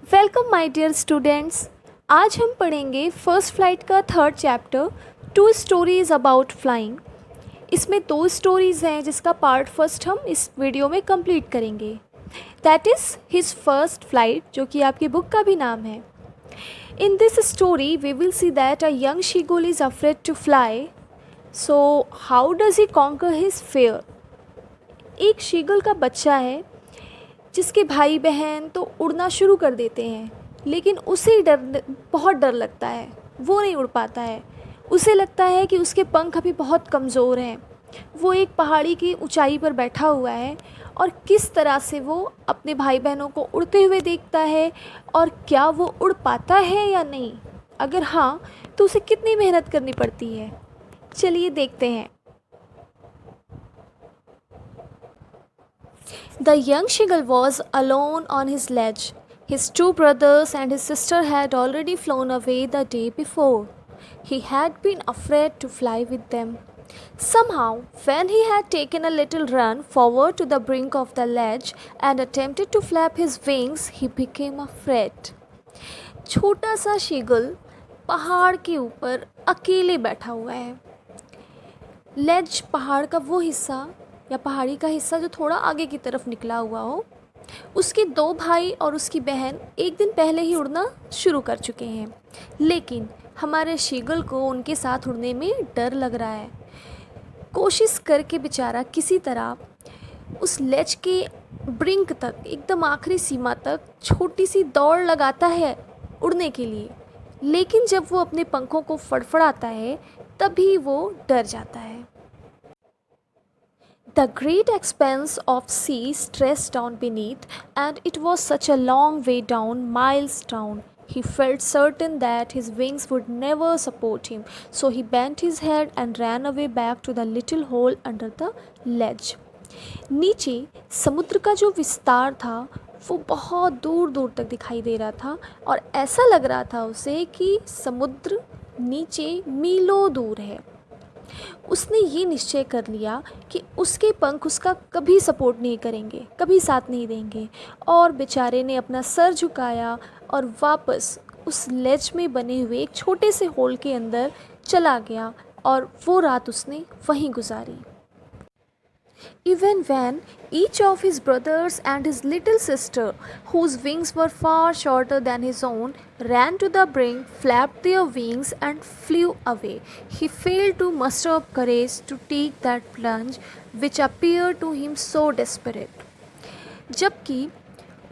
Welcome my dear students. आज हम पढ़ेंगे फर्स्ट फ्लाइट का third chapter, two stories about flying. इसमें दो स्टोरीज़ हैं जिसका पार्ट फर्स्ट हम इस वीडियो में कंप्लीट करेंगे। That is his first flight, जो कि आपकी बुक का भी नाम है। In this story we will see that a young seagull is afraid to fly, so how does he conquer his fear. एक शीगल का बच्चा है जिसके भाई बहन तो उड़ना शुरू कर देते हैं, लेकिन उसे बहुत डर लगता है। वो नहीं उड़ पाता है। उसे लगता है कि उसके पंख अभी बहुत कमज़ोर हैं। वो एक पहाड़ी की ऊंचाई पर बैठा हुआ है और किस तरह से वो अपने भाई बहनों को उड़ते हुए देखता है, और क्या वो उड़ पाता है या नहीं। अगर हाँ, तो उसे कितनी मेहनत करनी पड़ती है। चलिए देखते हैं। The young Shigal was alone on his ledge. His two brothers and his sister had already flown away the day before. He had been afraid to fly with them. Somehow, when he had taken a little run forward to the brink of the ledge and attempted to flap his wings, he became afraid. छोटा सा Seagull पहाड़ के ऊपर अकेले बैठा हुआ है। लेज पहाड़ का वो हिस्सा या पहाड़ी का हिस्सा जो थोड़ा आगे की तरफ निकला हुआ हो। उसके दो भाई और उसकी बहन एक दिन पहले ही उड़ना शुरू कर चुके हैं, लेकिन हमारे शीगल को उनके साथ उड़ने में डर लग रहा है। कोशिश करके बेचारा किसी तरह उस लेज के ब्रिंक तक, एकदम आखिरी सीमा तक छोटी सी दौड़ लगाता है उड़ने के लिए, लेकिन जब वो अपने पंखों को फड़फड़ाता है तभी वो डर जाता है। The great expanse of sea stretched down beneath, and it was such a long way down, miles down. He felt certain that his wings would never support him, so he bent his head and ran away back to the little hole under the ledge. नीचे समुद्र का जो विस्तार था वो बहुत दूर दूर तक दिखाई दे रहा था, और ऐसा लग रहा था उसे कि समुद्र नीचे मीलों दूर है। उसने ये निश्चय कर लिया कि उसके पंख उसका कभी सपोर्ट नहीं करेंगे, कभी साथ नहीं देंगे, और बेचारे ने अपना सर झुकाया और वापस उस लेज में बने हुए एक छोटे से होल के अंदर चला गया, और वो रात उसने वहीं गुजारी। Even when each of his brothers and his little sister, whose wings were far shorter than his own, ran to the brink, flapped their wings and flew away, he failed to muster up courage to take that plunge which appeared to him so desperate. जबकि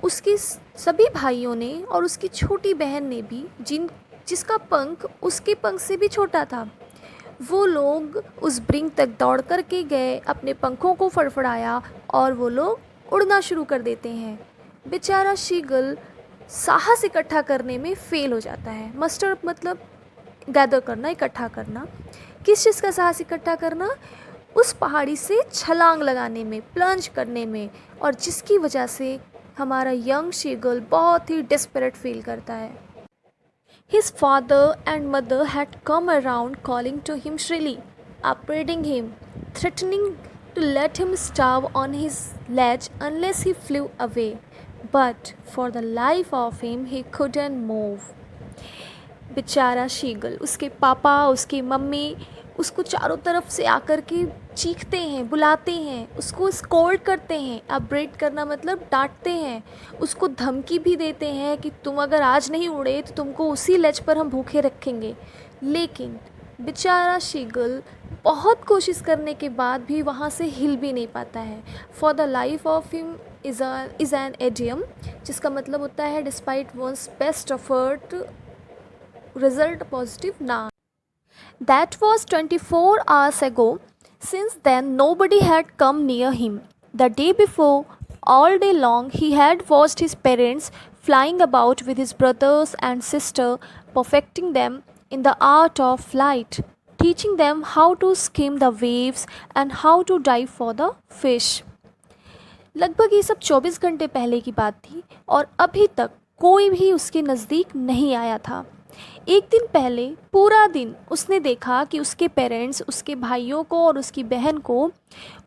उसके सभी भाइयों ने और उसकी छोटी बहन ने भी, जिसका पंख उसके पंख से भी छोटा था, वो लोग उस ब्रिंक तक दौड़ कर के गए, अपने पंखों को फड़फड़ाया और वो लोग उड़ना शुरू कर देते हैं। बेचारा शीगल साहस इकट्ठा करने में फ़ेल हो जाता है। मस्टर मतलब गैदर करना, इकट्ठा करना। किस चीज़ का साहस इकट्ठा करना? उस पहाड़ी से छलांग लगाने में, प्लंज करने में, और जिसकी वजह से हमारा यंग शीगल बहुत ही डेस्परेट फील करता है। His father and mother had come around calling to him shrilly, upbraiding him, threatening to let him starve on his ledge unless he flew away. But for the life of him, he couldn't move. बेचारा Seagull, उसके पापा, उसकी mummy उसको चारों तरफ से आकर के चीखते हैं, बुलाते हैं, उसको स्कोल्ड करते हैं। अपब्रेड करना मतलब डांटते हैं, उसको धमकी भी देते हैं कि तुम अगर आज नहीं उड़े तो तुमको उसी लेज पर हम भूखे रखेंगे। लेकिन बेचारा शीगल बहुत कोशिश करने के बाद भी वहाँ से हिल भी नहीं पाता है। For the life of him is an idiom, जिसका मतलब होता है despite one's best effort result positive now. That was 24 hours ago. Since then, nobody had come near him. The day before, all day long, he had watched his parents flying about with his brothers and sister, perfecting them in the art of flight, teaching them how to skim the waves and how to dive for the fish. लगभग ये सब 24 घंटे पहले की बात थी, और अभी तक कोई भी उसके नज़दीक नहीं आया था। एक दिन पहले पूरा दिन उसने देखा कि उसके पेरेंट्स उसके भाइयों को और उसकी बहन को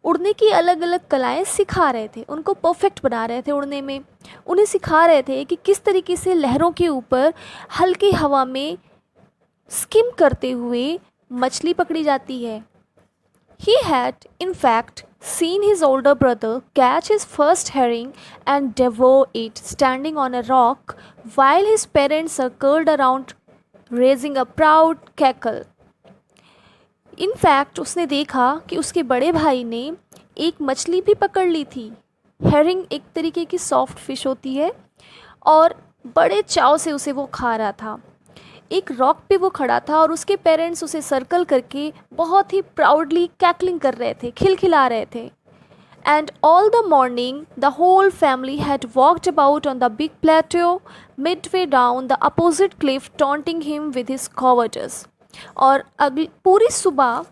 उड़ने की अलग अलग कलाएं सिखा रहे थे, उनको परफेक्ट बना रहे थे उड़ने में। उन्हें सिखा रहे थे कि किस तरीके से लहरों के ऊपर हल्की हवा में स्किम करते हुए मछली पकड़ी जाती है। He had, in fact, seen his older brother catch his first herring and devour it standing on a rock while his parents circled around raising a proud cackle. In fact, उसने देखा कि उसके बड़े भाई ने एक मछली भी पकड़ ली थी। हेरिंग एक तरीके की सॉफ्ट फिश होती है और बड़े चाव से उसे वो खा रहा था। एक रॉक पे वो खड़ा था और उसके पेरेंट्स उसे सर्कल करके बहुत ही प्राउडली कैकलिंग कर रहे थे, खिलखिला रहे थे। And all the morning the whole family had walked about on the big plateau midway down the opposite cliff taunting him with his cowards. और अगली पूरी सुबह,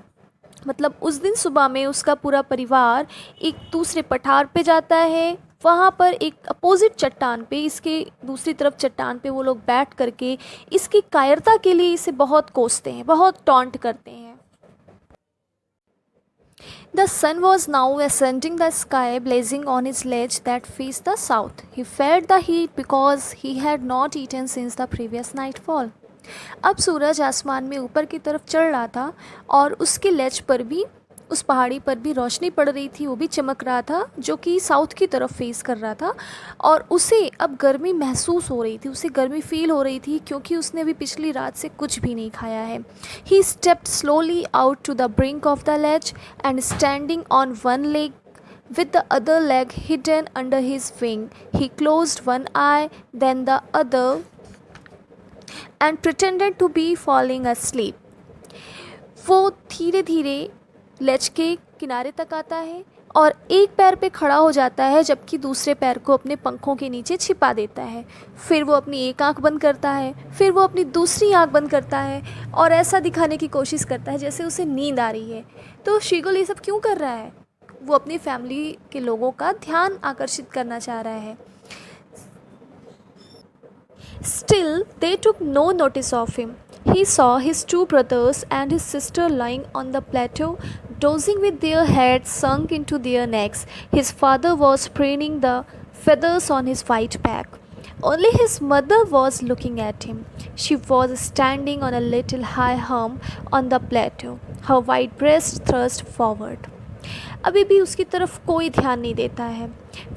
मतलब उस दिन सुबह में उसका पूरा परिवार एक दूसरे पठार पे जाता है। वहाँ पर एक अपोजिट चट्टान पे, इसके दूसरी तरफ चट्टान पे वो लोग बैठ करके इसकी कायरता के लिए इसे बहुत कोसते हैं, बहुत टॉन्ट करते हैं। The sun was now ascending the sky, blazing on his ledge that faced the south. He felt the heat because he had not eaten since the previous nightfall. अब सूरज आसमान में ऊपर की तरफ चढ़ रहा था और उसके लेज पर भी, उस पहाड़ी पर भी रोशनी पड़ रही थी, वो भी चमक रहा था, जो कि साउथ की तरफ फेस कर रहा था। और उसे अब गर्मी महसूस हो रही थी, उसे गर्मी फील हो रही थी क्योंकि उसने अभी पिछली रात से कुछ भी नहीं खाया है। He stepped slowly out to the brink of the ledge and standing on one leg with the other leg hidden under his wing, he closed one eye, then the other, and pretended to be falling asleep. वो धीरे धीरे लेज के किनारे तक आता है और एक पैर पे खड़ा हो जाता है, जबकि दूसरे पैर को अपने पंखों के नीचे छिपा देता है। फिर वो अपनी एक आंख बंद करता है, फिर वो अपनी दूसरी आंख बंद करता है और ऐसा दिखाने की कोशिश करता है जैसे उसे नींद आ रही है। तो शीगुल ये सब क्यों कर रहा है? वो अपनी फैमिली के लोगों का ध्यान आकर्षित करना चाह रहा है। Still, they took no notice of him. He saw his two brothers and his sister lying on the plateau, dozing with their heads sunk into their necks. His father was preening the feathers on his white back. Only his mother was looking at him. She was standing on a little high hump on the plateau, her white breast thrust forward. अभी भी उसकी तरफ कोई ध्यान नहीं देता है।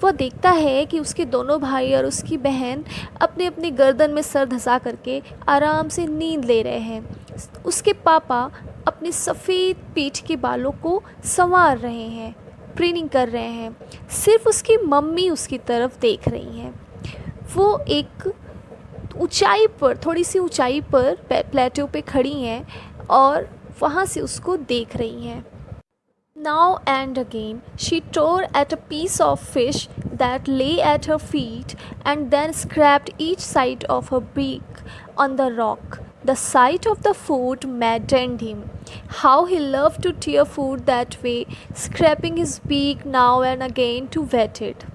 वह देखता है कि उसके दोनों भाई और उसकी बहन अपने अपने गर्दन में सर धंसा करके आराम से नींद ले रहे हैं। उसके पापा अपनी सफ़ेद पीठ के बालों को संवार रहे हैं, प्रीनिंग कर रहे हैं। सिर्फ उसकी मम्मी उसकी तरफ देख रही हैं। वो एक ऊंचाई पर, थोड़ी सी ऊंचाई पर प्लेटो पे खड़ी हैं और वहाँ से उसको देख रही हैं। Now and again she tore at a piece of fish that lay at her feet and then scraped each side of her beak on the rock. The sight of the food maddened him. How he loved to tear food that way, scraping his beak now and again to wet it.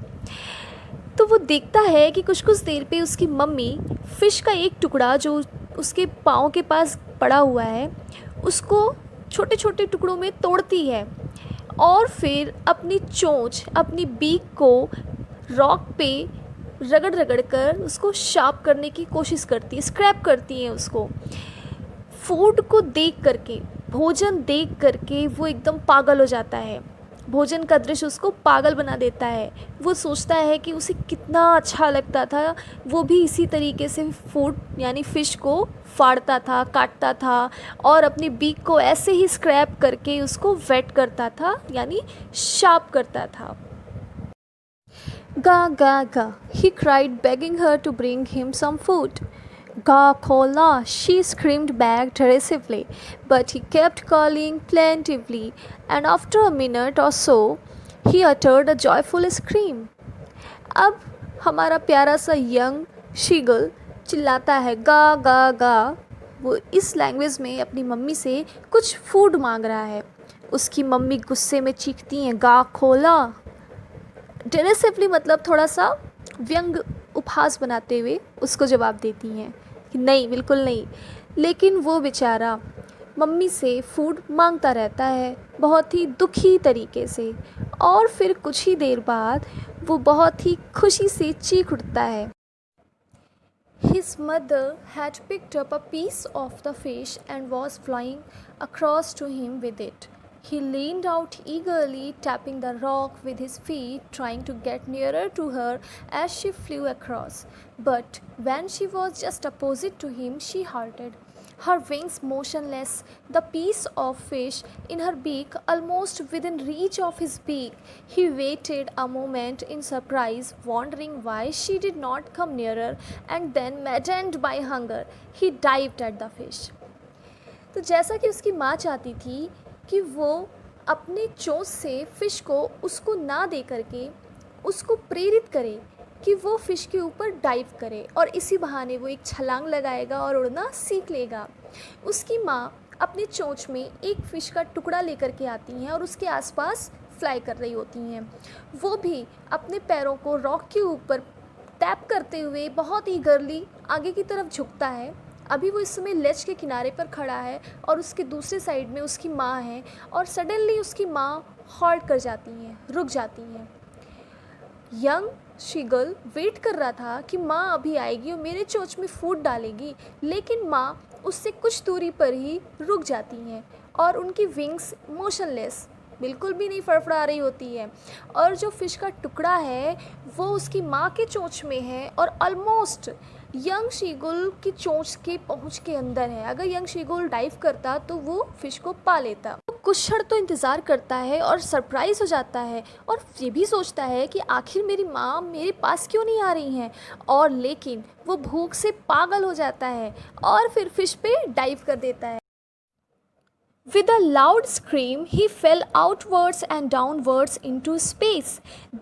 तो वो देखता है कि कुछ कुछ देर पे उसकी mummy fish का एक टुकड़ा जो उसके पाँव के पास पड़ा हुआ है उसको छोटे छोटे टुकड़ों में तोड़ती है और फिर अपनी चोंच, अपनी बीक को रॉक पे रगड़ रगड़ कर उसको शार्प करने की कोशिश करती है, स्क्रैप करती है उसको। फूड को देख करके, भोजन देख करके वो एकदम पागल हो जाता है। भोजन का दृश्य उसको पागल बना देता है। वो सोचता है कि उसे कितना अच्छा लगता था, वो भी इसी तरीके से फूड यानी फ़िश को फाड़ता था, काटता था और अपनी बीक को ऐसे ही स्क्रैप करके उसको वेट करता था यानी शार्प करता था। गा गा गा, he cried begging her to bring him some food. Ga Kola, she screamed back derisively, but he kept calling plaintively, and after a minute or so, he uttered a joyful scream. अब हमारा प्यारा सा young Seagull चिल्लाता है गा गा गा। वो इस लैंग्वेज में अपनी मम्मी से कुछ फूड मांग रहा है। उसकी मम्मी गुस्से में चीखती हैं गा खोला। डेरिसिवली मतलब थोड़ा सा व्यंग उपहास बनाते हुए उसको जवाब देती हैं नहीं, बिल्कुल नहीं। लेकिन वो बेचारा मम्मी से फूड मांगता रहता है बहुत ही दुखी तरीके से, और फिर कुछ ही देर बाद वो बहुत ही खुशी से चीख उठता है। His mother had picked up a piece of the fish and was flying across to him with it. He leaned out eagerly, tapping the rock with his feet, trying to get nearer to her as she flew across. But when she was just opposite to him, she halted, her wings motionless, the piece of fish in her beak almost within reach of his beak. He waited a moment in surprise, wondering why she did not come nearer, and then, maddened by hunger, he dived at the fish. तो जैसा कि उसकी माँ चाहती थी कि वो अपने चोंच से फ़िश को उसको ना दे करके उसको प्रेरित करे कि वो फ़िश के ऊपर डाइव करे, और इसी बहाने वो एक छलांग लगाएगा और उड़ना सीख लेगा। उसकी माँ अपने चोंच में एक फ़िश का टुकड़ा लेकर के आती हैं और उसके आसपास फ्लाई कर रही होती हैं। वो भी अपने पैरों को रॉक के ऊपर टैप करते हुए बहुत ही गर्ली आगे की तरफ झुकता है। अभी वो इस समय लेज के किनारे पर खड़ा है और उसके दूसरे साइड में उसकी माँ है, और सडनली उसकी माँ हॉल्ट कर जाती हैं, रुक जाती हैं। यंग शीगल वेट कर रहा था कि माँ अभी आएगी और मेरे चोंच में फूड डालेगी, लेकिन माँ उससे कुछ दूरी पर ही रुक जाती हैं और उनकी विंग्स मोशनलेस, बिल्कुल भी नहीं फड़फड़ा रही होती है, और जो फ़िश का टुकड़ा है वो उसकी माँ के चोंच में है और ऑलमोस्ट यंग शीगुल की चोंच के पहुँच के अंदर है। अगर यंग शीगुल डाइव करता तो वो फ़िश को पा लेता। वो कुछ क्षण तो इंतज़ार करता है और सरप्राइज़ हो जाता है, और ये भी सोचता है कि आखिर मेरी माँ मेरे पास क्यों नहीं आ रही हैं, और लेकिन वो भूख से पागल हो जाता है और फिर फ़िश पे डाइव कर देता है। With a loud scream, he fell outwards and downwards into space.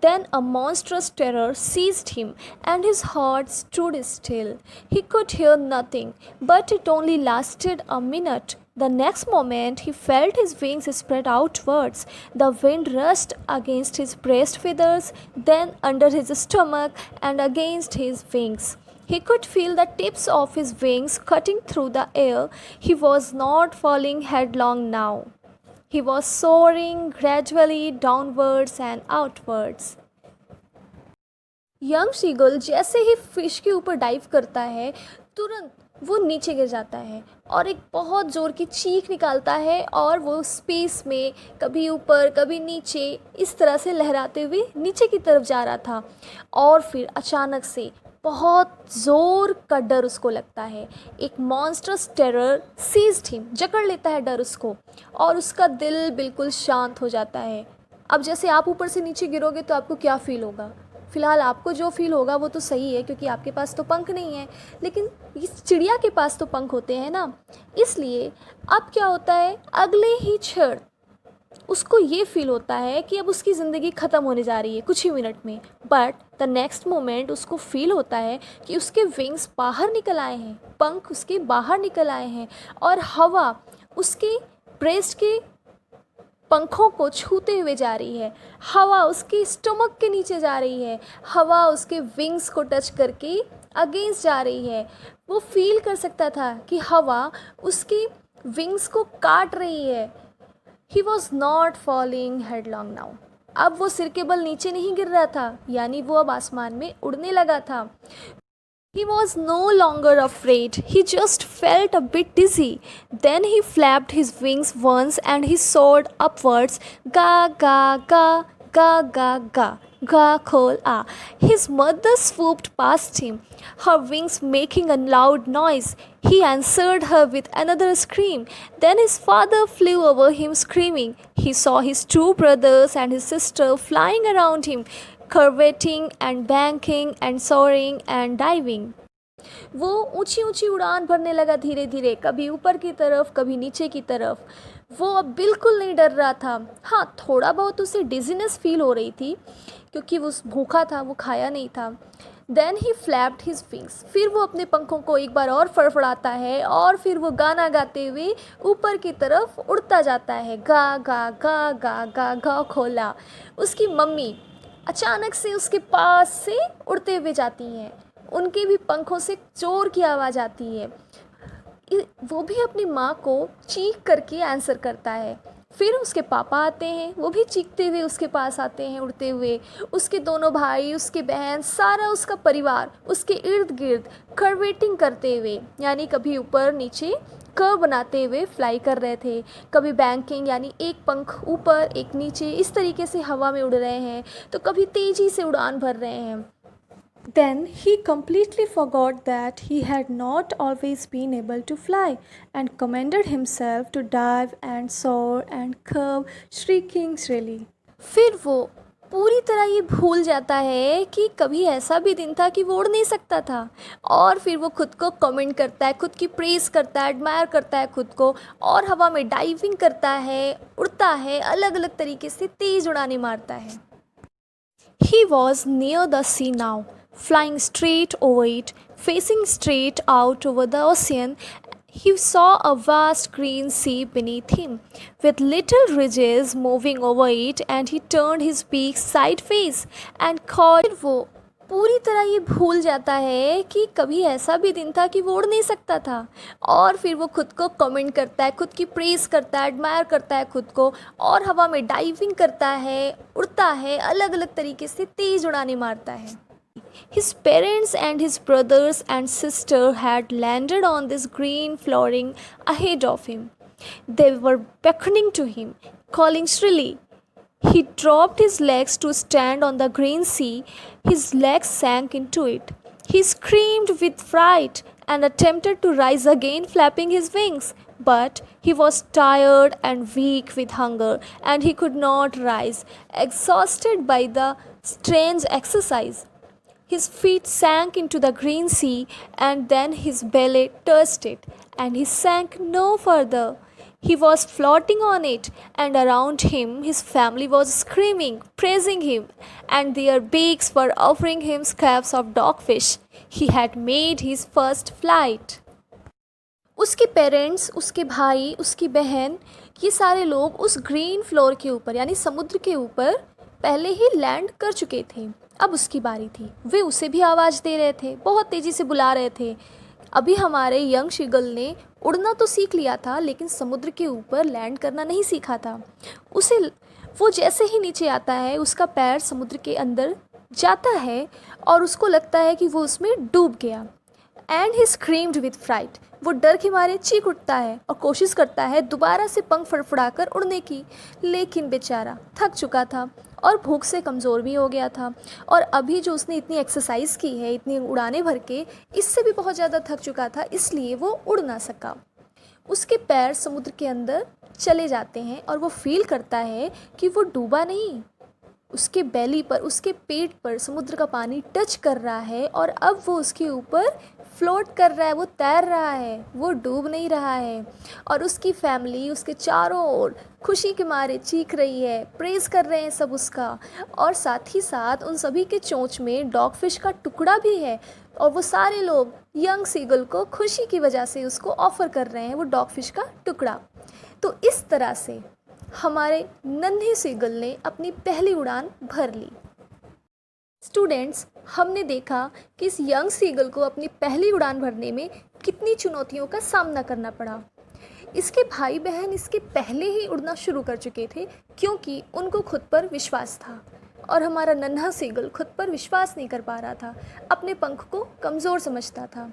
Then a monstrous terror seized him, and his heart stood still. He could hear nothing, but it only lasted a minute. The next moment, he felt his wings spread outwards. The wind rushed against his breast feathers, then under his stomach, and against his wings. He could feel the tips of his wings cutting through the air. He was not falling headlong now. He was soaring gradually downwards and outwards. Young Seagull जैसे ही fish के ऊपर dive करता है, तुरंत वो नीचे गिर जाता है और एक बहुत ज़ोर की चीख निकालता है, और वो स्पेस में कभी ऊपर कभी नीचे इस तरह से लहराते हुए नीचे की तरफ जा रहा था। और फिर अचानक से बहुत ज़ोर का डर उसको लगता है। एक मॉन्स्टरस टेरर सीज्ड हिम, जकड़ लेता है डर उसको, और उसका दिल बिल्कुल शांत हो जाता है। अब जैसे आप ऊपर से नीचे गिरोगे तो आपको क्या फ़ील होगा? फ़िलहाल आपको जो फ़ील होगा वो तो सही है, क्योंकि आपके पास तो पंख नहीं है, लेकिन इस चिड़िया के पास तो पंख होते हैं ना। इसलिए अब क्या होता है, अगले ही क्षण उसको ये फ़ील होता है कि अब उसकी ज़िंदगी ख़त्म होने जा रही है कुछ ही मिनट में। बट द नेक्स्ट मोमेंट उसको फ़ील होता है कि उसके विंग्स बाहर निकल आए हैं, पंख उसके बाहर निकल आए हैं, और हवा उसके ब्रेस्ट के पंखों को छूते हुए जा रही है। हवा उसके स्टमक के नीचे जा रही है, हवा उसके विंग्स को टच करके अगेंस्ट जा रही है। वो फील कर सकता था कि हवा उसके विंग्स को काट रही है। He was not falling headlong now. अब वो सिर के बल नीचे नहीं गिर रहा था, यानी वो अब आसमान में उड़ने लगा था। He was no longer afraid, he just felt a bit dizzy. Then he flapped his wings once and he soared upwards. Ga ga ga ga ga ga. Ga khol a. His mother swooped past him, her wings making a loud noise. He answered her with another scream. Then his father flew over him screaming. He saw his two brothers and his sister flying around him, curveting and banking and soaring and diving. वो ऊंची ऊंची उड़ान भरने लगा धीरे धीरे, कभी ऊपर की तरफ कभी नीचे की तरफ। वो अब बिल्कुल नहीं डर रहा था। हाँ, थोड़ा बहुत उसे डिजीनेस फील हो रही थी, क्योंकि वो भूखा था, वो खाया नहीं था। Then he flapped his wings. फिर वो अपने पंखों को एक बार और फड़फड़ाता है, और फिर वो गाना गाते हुए ऊपर की तरफ उड़ता जाता है। गा गा गा गा गा गा खोला। उसकी मम्मी अचानक से उसके पास से उड़ते हुए जाती हैं। उनके भी पंखों से ज़ोर की आवाज़ आती है। वो भी अपनी माँ को चीख करके आंसर करता है। फिर उसके पापा आते हैं, वो भी चीखते हुए उसके पास आते हैं उड़ते हुए। उसके दोनों भाई, उसकी बहन, सारा उसका परिवार उसके इर्द गिर्द कर्वेटिंग करते हुए, यानी कभी ऊपर नीचे कर्व बनाते हुए फ्लाई कर रहे थे, कभी बैंकिंग यानी एक पंख ऊपर एक नीचे इस तरीके से हवा में उड़ रहे हैं, तो कभी तेज़ी से उड़ान भर रहे हैं। Then he completely forgot that he had not always been able to fly and commanded himself to dive and soar and curve, shrieking shrilly. फिर वो पूरी तरह ये भूल जाता है कि कभी ऐसा भी दिन था कि वो उड़ नहीं सकता था, और फिर वो खुद को कमेंट करता है, खुद की प्रेज़ करता है, एडमायर करता है खुद को, और हवा में डाइविंग करता है, उड़ता है, अलग अलग तरीके से तेज़ उड़ाने मारता है। He was near the sea now, flying straight over it, facing straight out over the ocean. He saw a vast green sea beneath him, with little ridges moving over it, and he turned his beak sideways and caught. वो पूरी तरह ये भूल जाता है कि कभी ऐसा भी दिन था कि वो उड़ नहीं सकता था, और फिर वो खुद को कमेंट करता है, खुद की प्रेज़ करता है, एडमायर करता है खुद को, और हवा में डाइविंग करता है, उड़ता है, अलग अलग तरीके से तेज़ उड़ाने मारता है। His parents and his brothers and sister had landed on this green flooring ahead of him. They were beckoning to him, calling shrilly. He dropped his legs to stand on the green sea. His legs sank into it. He screamed with fright and attempted to rise again, flapping his wings. But he was tired and weak with hunger, and he could not rise, exhausted by the strange exercise. His feet sank into the green sea, and then his belly touched it, and he sank no further. He was floating on it, and around him his family was screaming, praising him, and their beaks were offering him scraps of dogfish. He had made his first flight. उसके parents, उसके भाई, उसकी बहन, ये सारे लोग उस green floor के ऊपर यानी समुद्र के ऊपर पहले ही लैंड कर चुके थे। अब उसकी बारी थी। वे उसे भी आवाज़ दे रहे थे, बहुत तेज़ी से बुला रहे थे। अभी हमारे यंग शीगल ने उड़ना तो सीख लिया था, लेकिन समुद्र के ऊपर लैंड करना नहीं सीखा था। उसे वो जैसे ही नीचे आता है, उसका पैर समुद्र के अंदर जाता है और उसको लगता है कि वो उसमें डूब गया। And he screamed with fright. वो डर के मारे चीख उठता है और कोशिश करता है दोबारा से पंख फड़फड़ाकर उड़ने की, लेकिन बेचारा थक चुका था और भूख से कमज़ोर भी हो गया था, और अभी जो उसने इतनी एक्सरसाइज की है, इतनी उड़ाने भर के, इससे भी बहुत ज़्यादा थक चुका था, इसलिए वो उड़ ना सका। उसके पैर समुद्र के अंदर चले जाते हैं और वो फील करता है कि वो डूबा नहीं। उसके बेली पर, उसके पेट पर समुद्र का पानी टच कर रहा है, और अब वो उसके ऊपर फ्लोट कर रहा है, वो तैर रहा है, वो डूब नहीं रहा है। और उसकी फैमिली उसके चारों ओर खुशी के मारे चीख रही है, प्रेज़ कर रहे हैं सब उसका, और साथ ही साथ उन सभी के चोंच में डॉगफिश का टुकड़ा भी है, और वो सारे लोग यंग सीगल को खुशी की वजह से उसको ऑफ़र कर रहे हैं वो डॉगफिश का टुकड़ा। तो इस तरह से हमारे नन्हे सीगल ने अपनी पहली उड़ान भर ली। स्टूडेंट्स, हमने देखा कि इस यंग सीगल को अपनी पहली उड़ान भरने में कितनी चुनौतियों का सामना करना पड़ा। इसके भाई बहन इसके पहले ही उड़ना शुरू कर चुके थे, क्योंकि उनको खुद पर विश्वास था, और हमारा नन्हा सीगल खुद पर विश्वास नहीं कर पा रहा था, अपने पंख को कमज़ोर समझता था।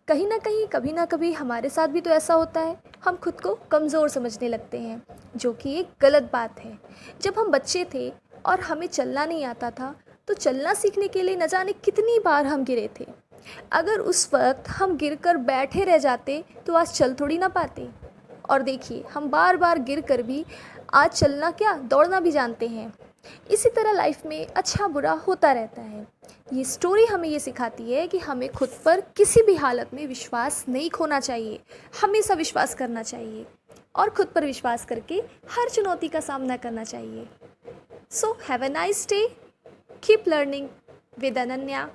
कहीं ना कहीं, कभी ना कभी हमारे साथ भी तो ऐसा होता है, हम खुद को कमज़ोर समझने लगते हैं, जो कि एक गलत बात है। जब हम बच्चे थे और हमें चलना नहीं आता था, तो चलना सीखने के लिए न जाने कितनी बार हम गिरे थे। अगर उस वक्त हम गिरकर बैठे रह जाते तो आज चल थोड़ी ना पाते। और देखिए, हम बार बार गिर कर भी आज चलना क्या, दौड़ना भी जानते हैं। इसी तरह लाइफ में अच्छा बुरा होता रहता है। ये स्टोरी हमें ये सिखाती है कि हमें खुद पर किसी भी हालत में विश्वास नहीं खोना चाहिए, हमेशा विश्वास करना चाहिए, और खुद पर विश्वास करके हर चुनौती का सामना करना चाहिए। So have a nice day, keep learning with Ananya.